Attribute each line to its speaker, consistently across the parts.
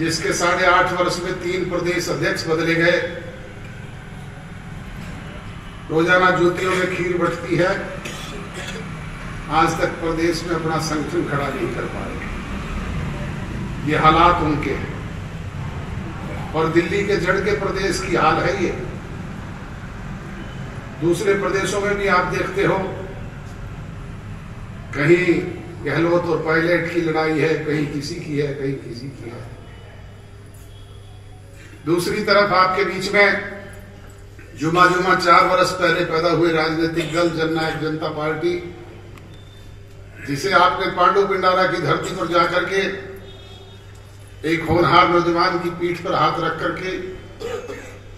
Speaker 1: जिसके 8.5 वर्ष में 3 प्रदेश अध्यक्ष बदले गए, रोजाना ज्योतियों में खीर बंटती है, आज तक प्रदेश में अपना संगठन खड़ा नहीं कर पाए। ये हालात उनके हैं और दिल्ली के जड़ के प्रदेश की हाल है ये। दूसरे प्रदेशों में भी आप देखते हो, कहीं गहलोत और पायलट की लड़ाई है, कहीं किसी की है, कहीं किसी की है। दूसरी तरफ आपके बीच में जुमा 4 वर्ष पहले पैदा हुए राजनीतिक दल जननायक जनता पार्टी, जिसे आपने पांडु पिंडारा की धरती पर जाकर के एक होनहार नौजवान की पीठ पर हाथ रख करके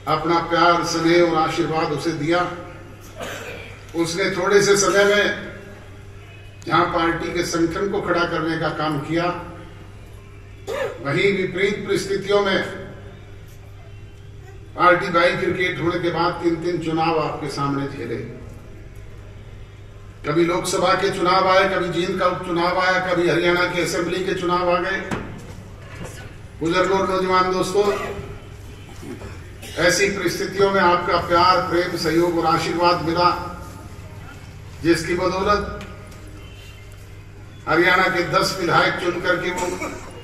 Speaker 1: अपना प्यार, स्नेह और आशीर्वाद उसे दिया। उसने थोड़े से समय में जहां पार्टी के संगठन को खड़ा करने का काम किया, वहीं विपरीत परिस्थितियों में पार्टी बाई क्रिकेट होने के बाद 3 चुनाव आपके सामने झेले। कभी लोकसभा के चुनाव आए, कभी जींद का उपचुनाव आया, कभी हरियाणा की असेंबली के चुनाव आ गए। बुजुर्गों और नौजवान दोस्तों, ऐसी परिस्थितियों में आपका प्यार, प्रेम, सहयोग और आशीर्वाद मिला, जिसकी बदौलत हरियाणा के 10 विधायक चुन करके वो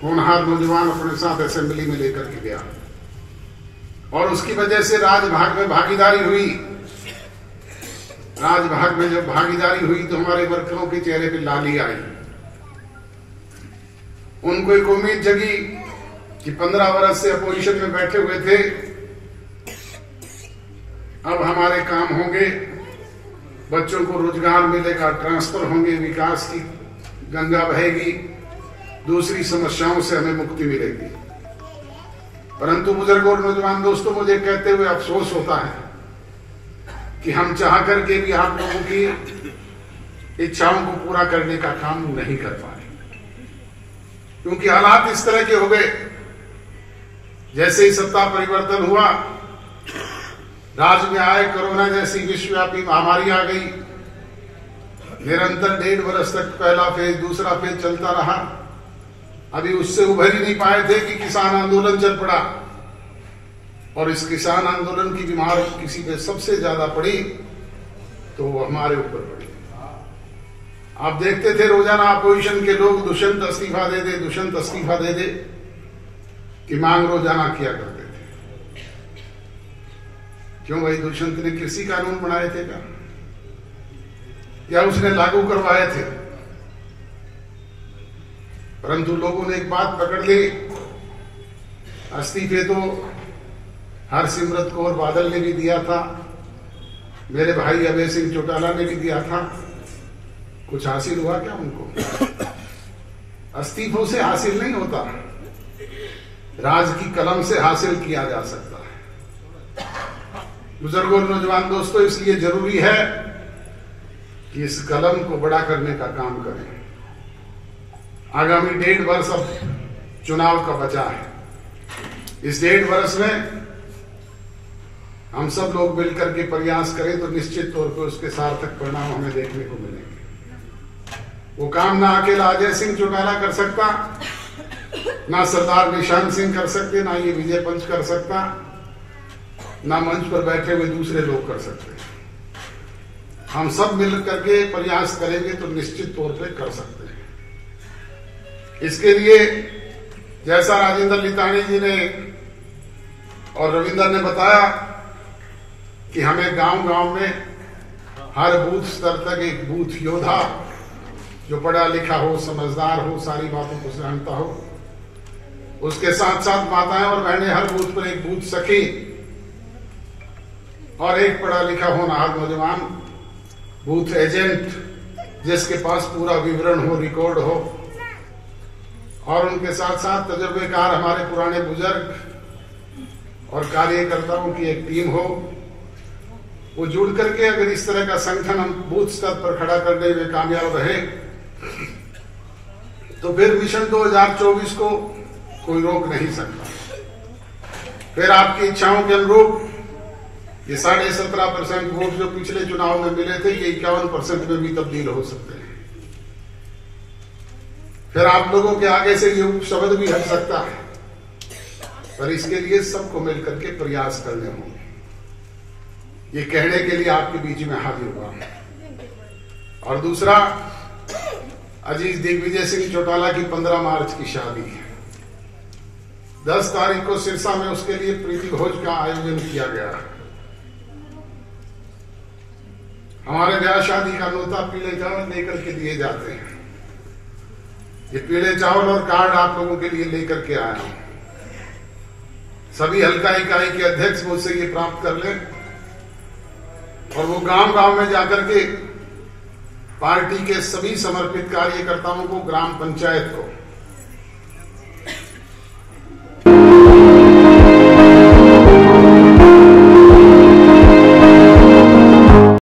Speaker 1: होनहार नौजवान अपने साथ असेंबली में लेकर के गया और उसकी वजह से राजभाग में भागीदारी हुई। राजभाग में जब भागीदारी हुई तो हमारे वर्करों के चेहरे पे लाली आई। उनको एक उम्मीद जगी कि 15 वर्ष से अपोजिशन में बैठे हुए थे, अब हमारे काम होंगे, बच्चों को रोजगार मिलेगा, ट्रांसफर होंगे, विकास की गंगा बहेगी, दूसरी समस्याओं से हमें मुक्ति मिलेगी। परंतु बुजुर्गों और नौजवान दोस्तों, मुझे कहते हुए अफसोस होता है कि हम चाह करके भी आप लोगों की इच्छाओं को पूरा करने का काम नहीं कर पाए, क्योंकि हालात इस तरह के हो गए। जैसे ही सत्ता परिवर्तन हुआ, राज्य में आए कोरोना जैसी विश्वव्यापी महामारी आ गई। निरंतर 1.5 वर्ष तक पहला फेज, दूसरा फेज चलता रहा। अभी उससे उभर ही नहीं पाए थे कि किसान आंदोलन चल पड़ा, और इस किसान आंदोलन की बीमार किसी पे सबसे ज्यादा पड़ी तो वो हमारे ऊपर पड़ी। आप देखते थे रोजाना अपोजिशन के लोग दुष्यंत इस्तीफा दे दे, दुष्यंत इस्तीफा दे दे की मांग रोजाना किया करते थे। क्यों भाई? दुष्यंत ने कृषि कानून बनाए थे क्या, या उसने लागू करवाए थे? परंतु लोगों ने एक बात पकड़ ली, इस्तीफे तो हरसिमरत कौर बादल ने भी दिया था, मेरे भाई अभय सिंह चौटाला ने भी दिया था। कुछ हासिल हुआ क्या उनको? इस्तीफों से हासिल नहीं होता, राज की कलम से हासिल किया जा सकता है। बुजुर्गों और नौजवान दोस्तों, इसलिए जरूरी है कि इस कलम को बड़ा करने का काम करें। आगामी 1.5 वर्ष अब चुनाव का बचा है। इस 1.5 वर्ष में हम सब लोग मिलकर के प्रयास करें तो निश्चित तौर पर उसके सार्थक परिणाम हमें देखने को मिलेंगे। वो काम ना अकेला अजय सिंह चौटाला कर सकता, ना सरदार निशान सिंह कर सकते, ना ये विजय पंच कर सकता, ना मंच पर बैठे हुए दूसरे लोग कर सकते। हम सब मिल करके प्रयास करेंगे तो निश्चित तौर पे कर सकते हैं। इसके लिए जैसा राजेंद्र लितानी जी ने और रविंदर ने बताया कि हमें गांव-गांव में हर बूथ स्तर तक एक बूथ योद्धा जो पढ़ा लिखा हो, समझदार हो, सारी बातों को जानता हो, उसके साथ साथ माताएं और बहनें हर बूथ पर एक बूथ सखी और एक पढ़ा लिखा होनहार नौजवान बूथ एजेंट, जिसके पास पूरा विवरण हो, रिकॉर्ड हो, और उनके साथ साथ तजुर्बेकार हमारे पुराने बुजुर्ग और कार्यकर्ताओं की एक टीम हो। वो जुड़ करके अगर इस तरह का संगठन हम बूथ स्तर पर खड़ा करने में कामयाब रहे तो फिर मिशन 2024 को कोई रोक नहीं सकता। फिर आपकी इच्छाओं के अनुरूप ये 17.5% वोट जो पिछले चुनाव में मिले थे, ये 51% में भी तब्दील हो सकते हैं। फिर आप लोगों के आगे से ये शब्द भी हट सकता है पर इसके लिए सबको मिलकर के प्रयास करने होंगे। ये कहने के लिए आपके बीच में हाजिर हुआ। और दूसरा, अजीज दिग्विजय सिंह चौटाला की 15 मार्च की शादी है। 10 तारीख को सिरसा में उसके लिए प्रीति भोज का आयोजन किया गया। हमारे ब्याह शादी का नोता पीले चावल लेकर के दिए जाते हैं। ये पीले चावल और कार्ड आप लोगों के लिए लेकर के आया हूं। सभी हल्का इकाई के अध्यक्ष मुझसे ये प्राप्त कर लें और वो गांव गांव में जाकर के पार्टी के सभी समर्पित कार्यकर्ताओं को, ग्राम पंचायत को